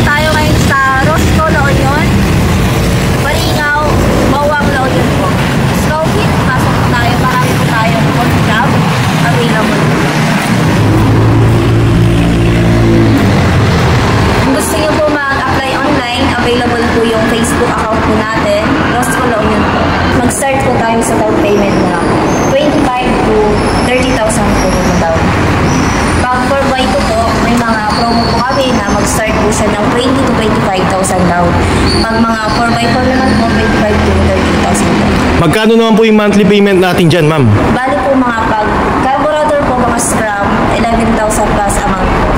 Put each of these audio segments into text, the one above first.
tayo ngayon sa Rosco, La Union. Baringaw, Bawang, La Union po. So, pasok po tayo. Marami po tayong job available. Kung gusto nyo po mag-apply online, available po yung Facebook account po natin, Rosco, La Union po. Mag-start po tayo sa down payment na 25 to 30,000 po na down. Pag 4x2 po, may mga promo po kami na mag-start po siya ng 20 to 25,000 down. Pag mga 4x4 naman po, 25 to 30,000 down. Magkano naman po yung monthly payment natin dyan, ma'am? Bali po mga pag carburetor po, mga scrum, 11,000 plus amount po.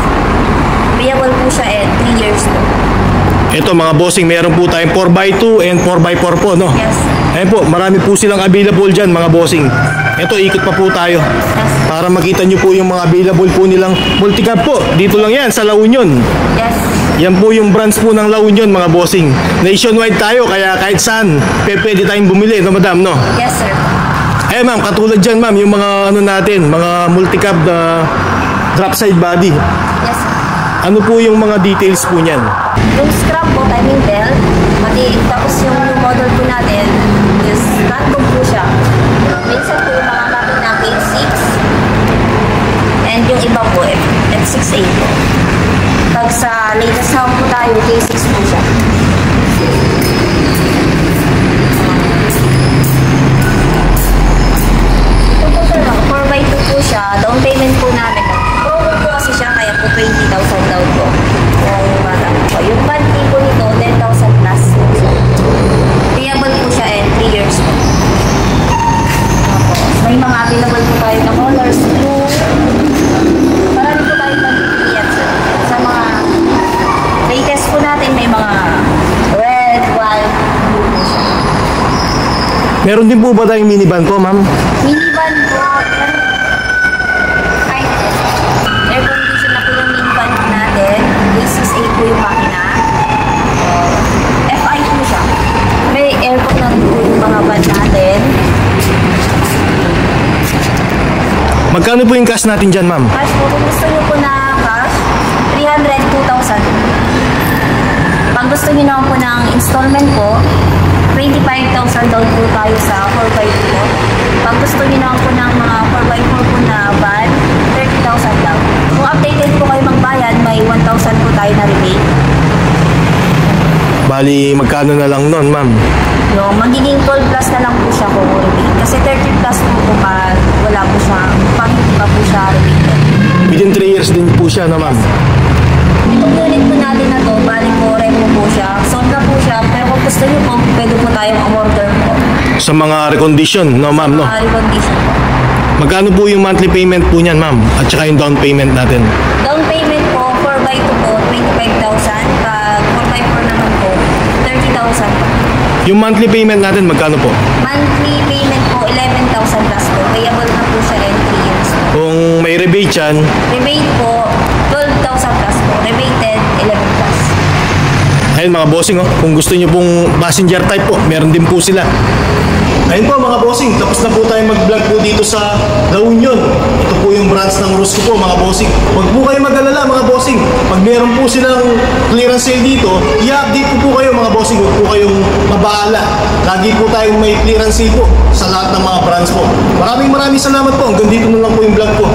Payable po siya 3 years po. Ito mga bossing, meron po tayong 4x2 and 4x4 po, no? Yes. Ayun po, marami po silang available dyan mga bossing. Ito, ikot pa po tayo. Yes. Para makita nyo po yung mga available po nilang multicab po. Dito lang yan, sa La Union. Yes. Yan po yung branch po ng La Union mga bossing. Nationwide tayo, kaya kahit saan, pwede tayong bumili, no madam, no? Yes, sir. Eh ma'am, katulad dyan ma'am, yung mga ano natin, mga multicab na drop side body. Yes, sir. Ano po yung mga details po niyan? Yung scrap po, timing belt, tapos yung model po natin is random po siya. Minsan po yung mga makina K6 and yung iba po F6A po. Pag sa latest home po tayo, K6 po siya. Ito po sir, 4x2 po siya. Down payment po namin. Promo po kasi siya, kaya po 20,000 down po. Yung monthly po nito, 10,000 plus. Payable po siya 3 years po. May mga available po tayo na colors, blue. Marami po tayo pag-pilihan sa mga latest po natin. May mga red, white, blue po siya. Meron din po ba tayong minivan po, ma'am? Minivan po, kahit air condition na po yung minivan po natin. A6A po yung makina. FI po siya. May aircon na po yung mga van natin. Magkano po yung cash natin dyan, ma'am? Cash po, kung gusto nyo po na cash, 302,000. Pag gusto nyo naman po ng installment po, 25,000 down po tayo sa 4x2 po. Pag gusto nyo naman po ng mga 4x4 po na van, 30,000 down. Kung updated po kayo magbayad, may 1,000 po tayo na rebate. Bali, magkano na lang nun, ma'am? No, magiging 12 plus na lang po siya kung rebate. Kasi 30 plus po pag wala po siya, pag hindi pa po siya rebate. Within 3 years din po siya, no, ma'am? Itong unit po natin na to, bali po, remo po siya. Sold na po siya, pero kung gusto nyo po, pwede po tayong umorder po. Sa mga recondition, no, ma'am, no? Recondition po. Magkano po yung monthly payment po niyan, ma'am? At saka yung down payment natin? Down payment po, 4x2 po, 25,000. Pag 4x4 naman po, 30,000 po. Yung monthly payment natin, magkano po? Monthly payment po, 11,000 plus po. Payable na po siya in 3 years po. Kung may rebate yan, Rebate po, 12,000 plus po. Rebated, 11 plus. ayun mga bossing, oh, kung gusto nyo pong passenger type po, meron din po sila. Ayun po mga bossing, tapos na po tayo mag-vlog po dito sa La Union. Ito po yung branch ng Rosco po mga bossing. Huwag po kayo mag-alala mga bossing. Pag meron po silang clearance sale dito, i-update po kayo mga bossing. Huwag po kayong mabahala. Lagi po tayong may clearance sale po sa lahat ng mga branch po. Maraming salamat po. Hanggang dito na lang po yung vlog po.